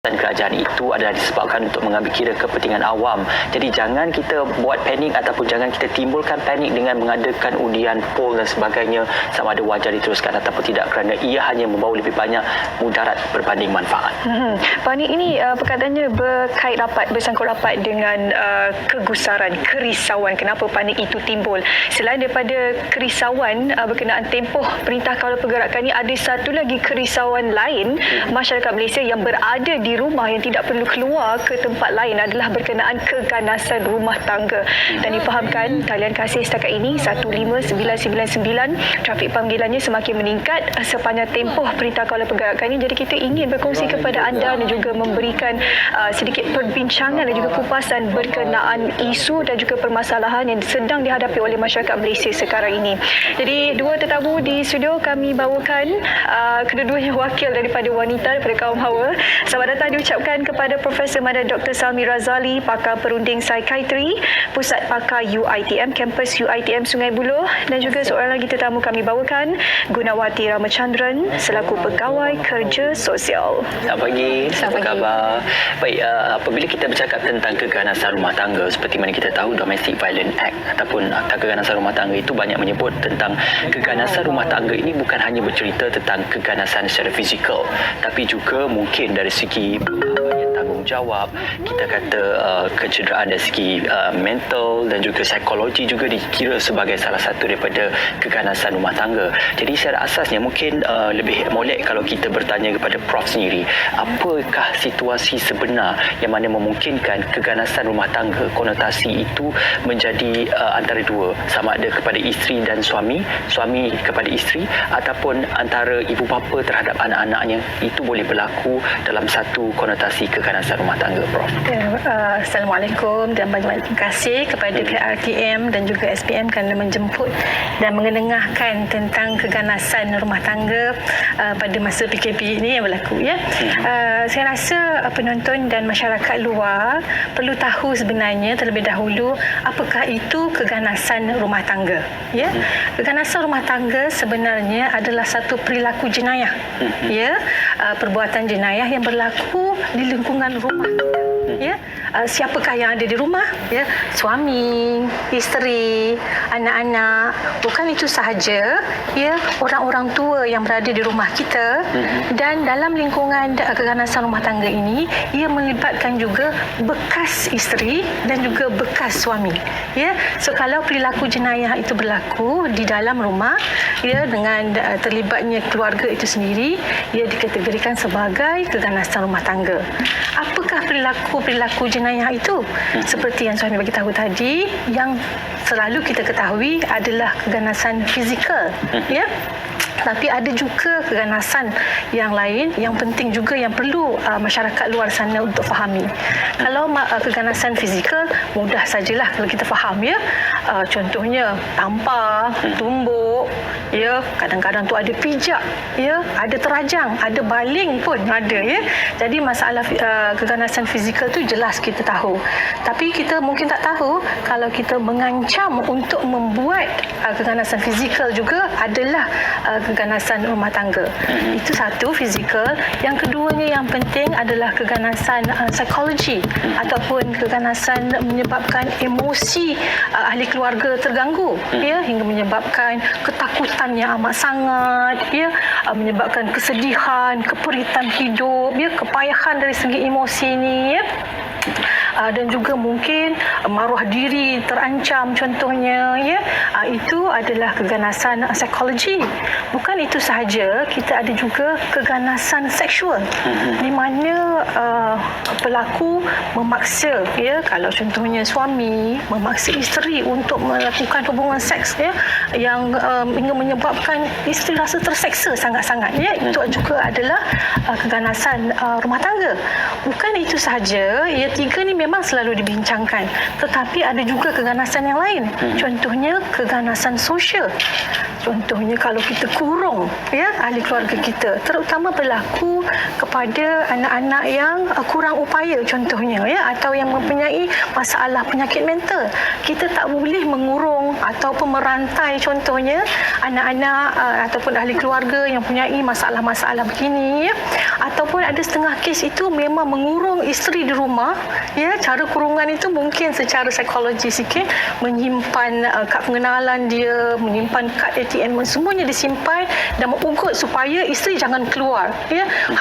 Dan kerajaan itu adalah disebabkan untuk mengambil kira kepentingan awam. Jadi jangan kita buat panik ataupun jangan kita timbulkan panik dengan mengadakan undian poll dan sebagainya sama ada wajar diteruskan ataupun tidak, kerana ia hanya membawa lebih banyak mudarat berbanding manfaat. Panik ini perkataannya berkait rapat, bersangkut rapat dengan kegusaran, kerisauan. Kenapa panik itu timbul? Selain daripada kerisauan berkenaan tempoh Perintah Kawal Pergerakan ini, ada satu lagi kerisauan lain masyarakat Malaysia yang berada di rumah yang tidak perlu keluar ke tempat lain adalah berkenaan keganasan rumah tangga. Dan difahamkan talian kasih setakat ini 15999, trafik panggilannya semakin meningkat sepanjang tempoh Perintah Kawal Pergerakan ini. Jadi kita ingin berkongsi kepada anda dan juga memberikan sedikit perbincangan dan juga kupasan berkenaan isu dan juga permasalahan yang sedang dihadapi oleh masyarakat Malaysia sekarang ini. Jadi dua tetamu di studio kami bawakan, kedua-duanya wakil daripada wanita, daripada kaum hawa. Selamat datang diucapkan kepada Profesor Madam Dr. Salmi Razali, pakar perunding psikiatri, Pusat Pakar UiTM, kampus UiTM Sungai Buloh, dan juga seorang lagi tetamu kami bawakan, Gunawati Ramachandran, selaku pegawai kerja sosial. Selamat pagi, apa khabar? Baik, apabila kita bercakap tentang keganasan rumah tangga, seperti mana kita tahu Domestic Violence Act ataupun Akta Keganasan Rumah Tangga itu banyak menyebut tentang keganasan rumah tangga ini bukan hanya bercerita tentang keganasan secara fizikal, tapi juga mungkin dari segi tanggungjawab, kita kata kecederaan dari segi mental dan juga psikologi juga dikira sebagai salah satu daripada keganasan rumah tangga. Jadi secara asasnya mungkin lebih molek kalau kita bertanya kepada Prof sendiri, apakah situasi sebenar yang mana memungkinkan keganasan rumah tangga, konotasi itu menjadi antara dua, sama ada kepada isteri dan suami, suami kepada isteri, ataupun antara ibu bapa terhadap anak-anaknya, itu boleh berlaku dalam satu konotasi keganasan rumah tangga, Prof. Assalamualaikum dan banyak terima kasih kepada pihak RTM dan juga SPM kerana menjemput dan mengendengahkan tentang keganasan rumah tangga pada masa PKP ini yang berlaku. Saya rasa penonton dan masyarakat luar perlu tahu sebenarnya terlebih dahulu apakah itu keganasan rumah tangga. Keganasan rumah tangga sebenarnya adalah satu perilaku jenayah. Perbuatan jenayah yang berlaku di lingkungan rumah. Siapakah yang ada di rumah? Suami, isteri, anak-anak. Bukan itu sahaja, orang-orang tua yang berada di rumah kita. Dan dalam lingkungan keganasan rumah tangga ini, ia melibatkan juga bekas isteri dan juga bekas suami. So kalau perilaku jenayah itu berlaku di dalam rumah, dengan terlibatnya keluarga itu sendiri, ia dikategorikan sebagai keganasan rumah tangga. Apakah perilaku jenayah itu? Seperti yang suami bagi tahu tadi, yang selalu kita ketahui adalah keganasan fizikal. Tapi ada juga keganasan yang lain yang penting juga yang perlu masyarakat luar sana untuk fahami. Kalau keganasan fizikal, mudah sajalah kalau kita faham. Contohnya tampar, tumbuk, kadang-kadang tu ada pijak, ada terajang, ada baling pun ada. Jadi masalah keganasan fizikal tu jelas kita tahu. Tapi kita mungkin tak tahu kalau kita mengancam untuk membuat keganasan fizikal juga adalah keganasan rumah tangga. Itu satu, fizikal. Yang keduanya yang penting adalah keganasan psikologi ataupun keganasan menyebabkan emosi ahli keluarga terganggu, hingga menyebabkan ketakutan yang amat sangat, menyebabkan kesedihan, keperitan hidup, kepayahan dari segi emosi ni, dan juga mungkin maruah diri terancam contohnya. Itu adalah keganasan psikologi. Bukan itu sahaja, kita ada juga keganasan seksual, di mana pelaku memaksa, kalau contohnya suami memaksa isteri untuk melakukan hubungan seks, yang hingga menyebabkan isteri rasa terseksa sangat-sangat. Itu juga adalah keganasan rumah tangga. Bukan itu sahaja, tiga ni memang selalu dibincangkan, tetapi ada juga keganasan yang lain. Contohnya keganasan sosial. Contohnya kalau kita kurung ahli keluarga kita, terutama berlaku kepada anak-anak yang kurang upaya contohnya atau yang mempunyai masalah penyakit mental. Kita tak boleh mengurung ataupun merantai contohnya anak-anak ataupun ahli keluarga yang mempunyai masalah-masalah begini ataupun ada setengah kes itu memang mengurung isteri di rumah cara kurungan itu mungkin secara psikologi sikit menyimpan kad pengenalan dia, menyimpan kad ATM, semuanya disimpan dan mengugut supaya isteri jangan keluar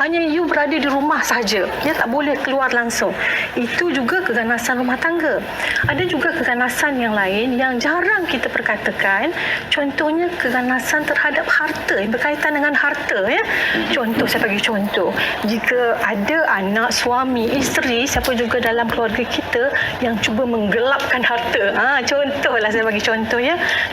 hanya you berada di rumah sahaja tak boleh keluar langsung. Itu juga keganasan rumah tangga. Ada juga keganasan yang lain yang jarang kita perkatakan, contohnya keganasan terhadap harta, yang berkaitan dengan harta contoh, saya bagi contoh, jika ada anak, suami, isteri, siapa juga dalam keluarga kita yang cuba menggelapkan harta, contohlah saya bagi contoh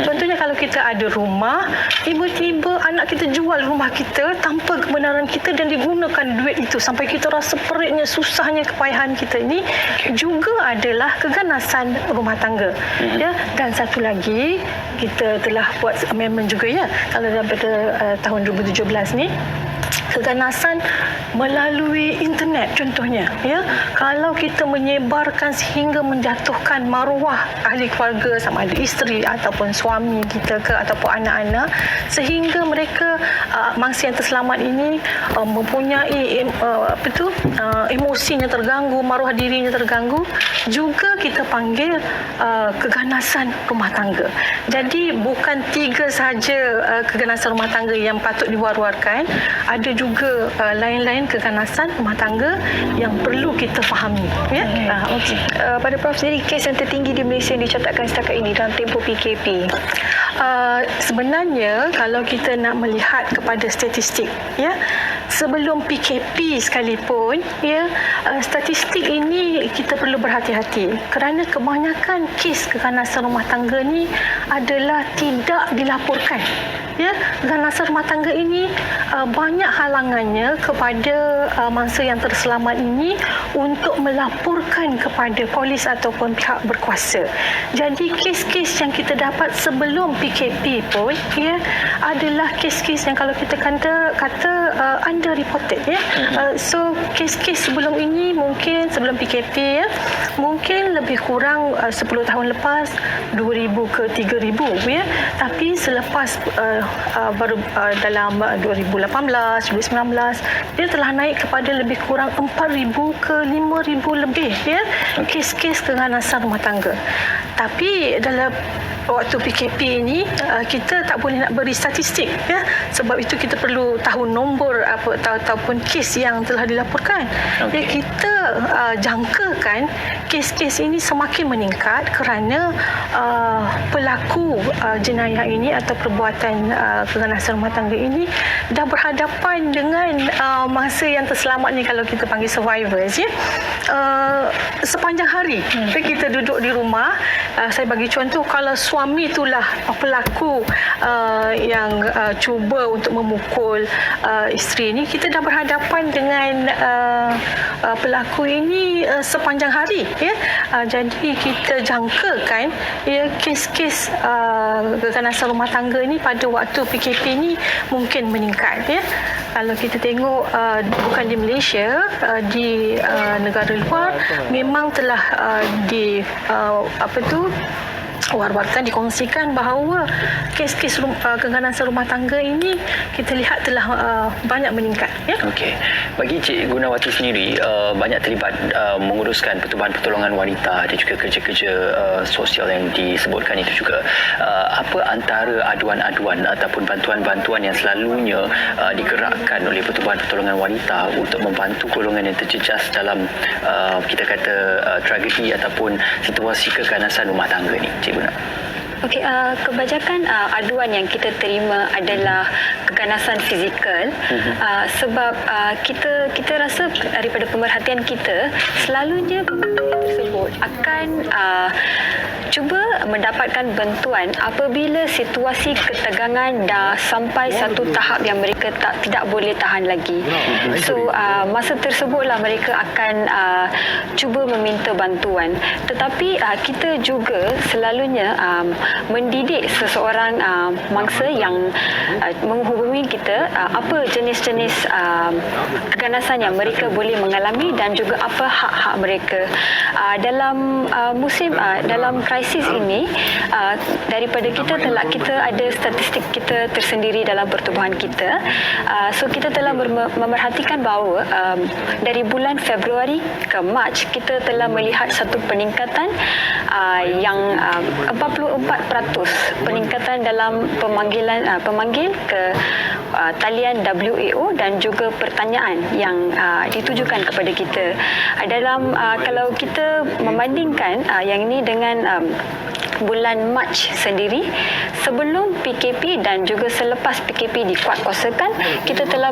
contohnya kalau kita ada rumah, tiba-tiba anak kita jual rumah kita tanpa kebenaran kita dan digunakan duit itu sampai kita rasa peritnya, susahnya, kepayahan kita ini juga adalah keganasan rumah tangga. Dan satu lagi, kita telah buat amendment juga kalau daripada tahun 2017 ni, keganasan melalui internet contohnya kalau kita menyebarkan sehingga menjatuhkan maruah ahli keluarga, sama ada isteri ataupun suami kita ke ataupun anak-anak, sehingga mereka mangsa yang terselamat ini mempunyai emosinya terganggu, maruah dirinya terganggu, juga kita panggil keganasan rumah tangga. Jadi bukan 3 sahaja keganasan rumah tangga yang patut diwar-warkan, ada juga lain-lain keganasan rumah tangga yang perlu kita fahami. Pada Prof sendiri, kes yang tertinggi di Malaysia yang dicatatkan setakat ini dalam tempoh PKP, sebenarnya kalau kita nak melihat kepada statistik sebelum PKP sekalipun statistik ini kita perlu berhati-hati kerana kebanyakan kes keganasan rumah tangga ni adalah tidak dilaporkan. Keganasan rumah tangga ini banyak halangannya kepada mangsa yang terselamat ini untuk melaporkan kepada polis ataupun pihak berkuasa. Jadi kes-kes yang kita dapat sebelum PKP pun adalah kes-kes yang kalau kita kata underreported so kes-kes sebelum ini mungkin sebelum PKP mungkin lebih kurang 10 tahun lepas 2,000 ke 3,000 tapi selepas baru dalam 2018, 2019 dia telah naik kepada lebih kurang 4,000 ke 5,000 lebih kes-kes keganasan rumah tangga. Tapi dalam waktu PKP ini kita tak boleh nak beri statistik sebab itu kita perlu tahu nombor ataupun kes yang telah dilaporkan. Kita jangkakan kes-kes ini semakin meningkat kerana pelaku jenayah ini atau perbuatan keganasan rumah tangga ini dah berhadapan dengan mangsa yang terselamat ni, kalau kita panggil survivors sepanjang hari. Kita duduk di rumah, saya bagi contoh, kalau suami itulah pelaku yang cuba untuk memukul isteri ni, kita dah berhadapan dengan pelaku ini sepanjang hari jadi kita jangkakan kes-kes keganasan rumah tangga ni pada waktu PKP ni mungkin meningkat Kalau kita tengok bukan di Malaysia, di negara luar memang telah war-warkan, dikongsikan bahawa kes-kes keganasan rumah tangga ini kita lihat telah banyak meningkat. Okey. Bagi Cik Gunawati sendiri, banyak terlibat menguruskan pertubuhan pertolongan wanita dan juga kerja-kerja sosial yang disebutkan itu juga. Apa antara aduan-aduan ataupun bantuan-bantuan yang selalunya digerakkan oleh pertubuhan pertolongan wanita untuk membantu golongan yang terjejas dalam kita kata tragedi ataupun situasi keganasan rumah tangga ni, Cik Guna? Okey, kebanyakan aduan yang kita terima adalah keganasan fizikal sebab kita rasa daripada pemerhatian kita selalunya pembantu tersebut akan cuba mendapatkan bantuan apabila situasi ketegangan dah sampai satu tahap yang mereka tidak boleh tahan lagi. So masa tersebutlah mereka akan cuba meminta bantuan. Tetapi kita juga selalunya mendidik seseorang mangsa yang menghubungi kita apa jenis-jenis keganasan yang mereka boleh mengalami dan juga apa hak-hak mereka. Dalam krisis ini, daripada kita ada statistik kita tersendiri dalam pertubuhan kita. So kita telah memerhatikan bahawa dari bulan Februari ke Mac kita telah melihat satu peningkatan yang 44% peningkatan dalam pemanggil ke talian WAO dan juga pertanyaan yang ditujukan kepada kita. Kalau kita membandingkan yang ini dengan bulan Mac sendiri, sebelum PKP dan juga selepas PKP dikuatkuasakan, kita telah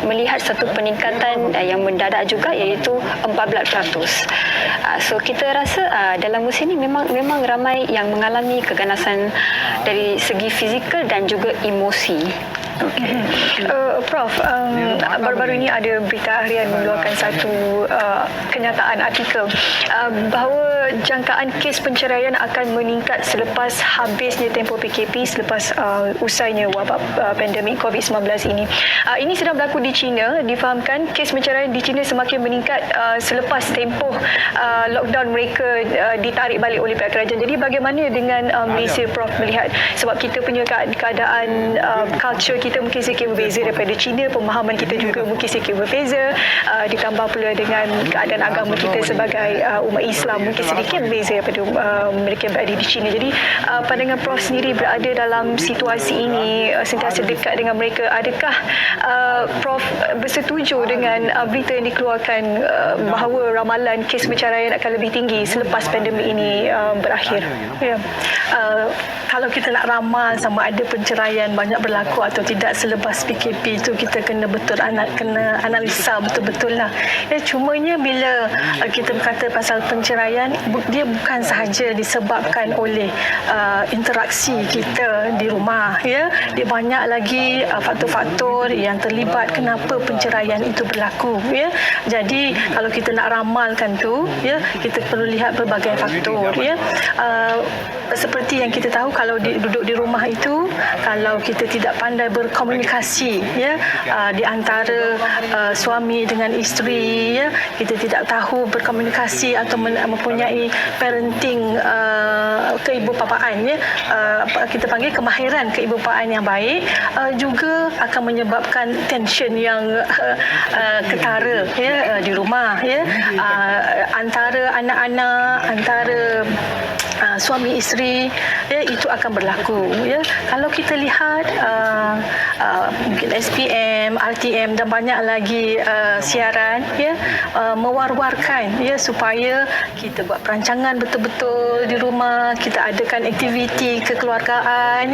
melihat satu peningkatan yang mendadak juga, iaitu 14%. So kita rasa dalam musim ini memang ramai yang mengalami keganasan dari segi fizikal dan juga emosi. Prof, baru-baru ini ada berita harian mengeluarkan satu kenyataan artikel bahawa jangkaan kes penceraian akan meningkat selepas habisnya tempoh PKP, selepas usainya wabak pandemik COVID-19 ini. Ini sedang berlaku di China. Difahamkan kes penceraian di China semakin meningkat selepas tempoh lockdown mereka ditarik balik oleh pihak kerajaan. Jadi bagaimana dengan Malaysia, Prof, melihat, sebab kita punya keadaan culture kita mungkin sikit berbeza daripada China, pemahaman kita juga mungkin sikit berbeza, ditambah pula dengan keadaan agama kita sebagai umat Islam mungkin sedikit berbeza daripada mereka yang berada di China. Jadi pandangan Prof sendiri berada dalam situasi ini, sentiasa dekat dengan mereka, adakah Prof bersetuju dengan berita yang dikeluarkan bahawa ramalan kes perceraian akan lebih tinggi selepas pandemik ini berakhir? Kalau kita nak ramal sama ada penceraian banyak berlaku atau tidak selepas PKP itu, kita kena analisa betul-betul lah. Cumanya bila kita berkata pasal penceraian, dia bukan sahaja disebabkan oleh interaksi kita di rumah, dia banyak lagi faktor-faktor yang terlibat kenapa penceraian itu berlaku. Jadi kalau kita nak ramalkan tu, kita perlu lihat berbagai faktor. Seperti yang kita tahu, kalau duduk di rumah itu, kalau kita tidak pandai berkomunikasi di antara suami dengan isteri, kita tidak tahu berkomunikasi atau mempunyai parenting keibubapaan, kita panggil kemahiran keibubapaan yang baik, juga akan menyebabkan tension yang ketara di rumah, antara anak-anak, antara suami isteri, itu akan berlaku. Kalau kita lihat mungkin SPM, RTM dan banyak lagi siaran mewar-warkan supaya kita buat perancangan betul-betul di rumah, kita adakan aktiviti kekeluargaan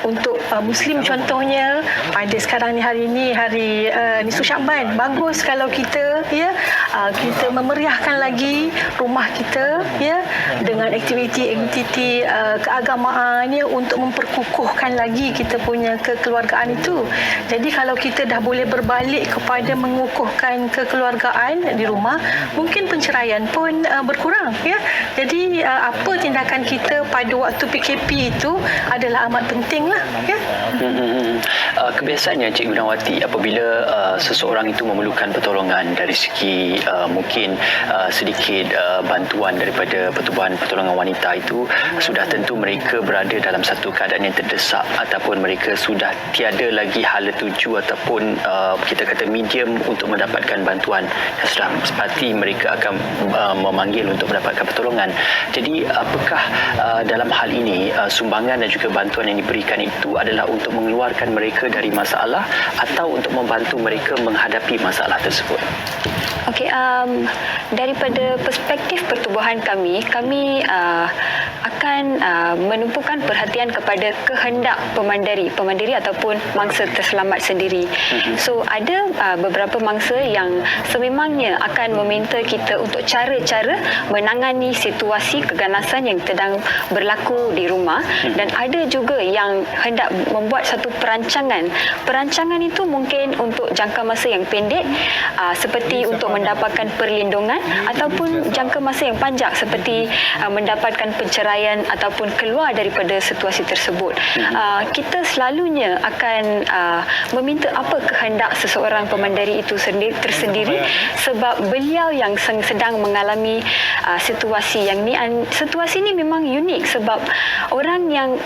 untuk Muslim contohnya. Pada sekarang ni, hari ini hari Nisfu Syakban, bagus kalau kita kita memeriahkan lagi rumah kita dengan aktiviti keagamaan untuk memperkukuhkan lagi kita punya kekeluargaan itu. Jadi kalau kita dah boleh berbalik kepada mengukuhkan kekeluargaan di rumah, mungkin penceraian pun berkurang. Jadi apa tindakan kita pada waktu PKP itu adalah amat penting lah. Kebiasaannya Cik Gunawati, apabila seseorang itu memerlukan pertolongan dari segi mungkin sedikit bantuan daripada Pertubuhan Pertolongan Wanita, itu sudah tentu mereka berada dalam satu keadaan yang terdesak, ataupun mereka sudah tiada lagi hala tuju ataupun kita kata medium untuk mendapatkan bantuan, dan sudah sepatutnya mereka akan memanggil untuk mendapatkan pertolongan. Jadi apakah dalam hal ini sumbangan dan juga bantuan yang diberikan itu adalah untuk mengeluarkan mereka dari masalah atau untuk membantu mereka menghadapi masalah tersebut? Okey, daripada perspektif pertubuhan kami akan akan menumpukan perhatian kepada kehendak pemandiri ataupun mangsa terselamat sendiri. So ada beberapa mangsa yang sememangnya akan meminta kita untuk cara-cara menangani situasi keganasan yang sedang berlaku di rumah, dan ada juga yang hendak membuat satu perancangan. Perancangan itu mungkin untuk jangka masa yang pendek, seperti untuk mendapatkan perlindungan, ataupun jangka masa yang panjang seperti mendapatkan penceraian ataupun keluar daripada situasi tersebut. Kita selalunya akan meminta apa kehendak seseorang pemandiri itu tersendiri, sebab beliau yang sedang mengalami situasi yang ni. Situasi ini memang unik sebab orang yang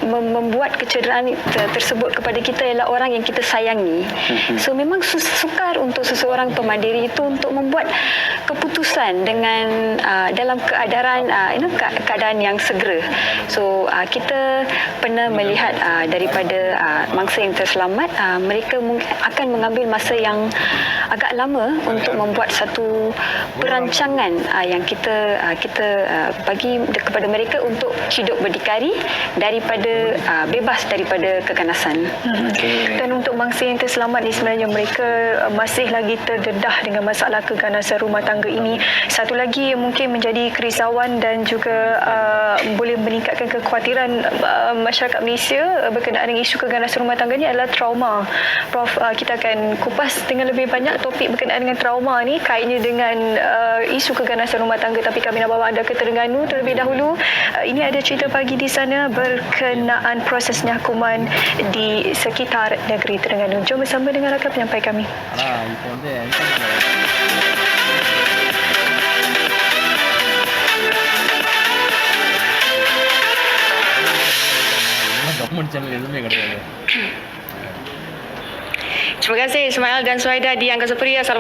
membuat kecederaan tersebut kepada kita ialah orang yang kita sayangi. So memang sukar untuk seseorang pemandiri itu untuk membuat keputusan dengan dalam keadaan yang segera. So kita pernah melihat daripada mangsa yang terselamat, mereka akan mengambil masa yang agak lama untuk membuat satu perancangan yang kita bagi kepada mereka untuk hidup berdikari daripada bebas daripada keganasan. Dan untuk mangsa yang terselamat ni sebenarnya mereka masih lagi terdedah dengan masalah keganasan rumah tangga ini. Satu lagi yang mungkin menjadi kerisauan dan juga boleh meningkatkan kekhawatiran masyarakat Malaysia berkenaan dengan isu keganasan rumah tangga ni adalah trauma. Prof, kita akan kupas dengan lebih banyak topik berkenaan dengan trauma ni, kaitnya dengan isu keganasan rumah tangga, tapi kami nak bawa anda ke Terengganu terlebih dahulu. Ini ada cerita pagi di sana berkenaan prosesnya hukuman di sekitar negeri Terengganu. Jom bersama dengan rakan penyampai kami. Terima kasih Ismail dan Suhaida di Angkasa Pria.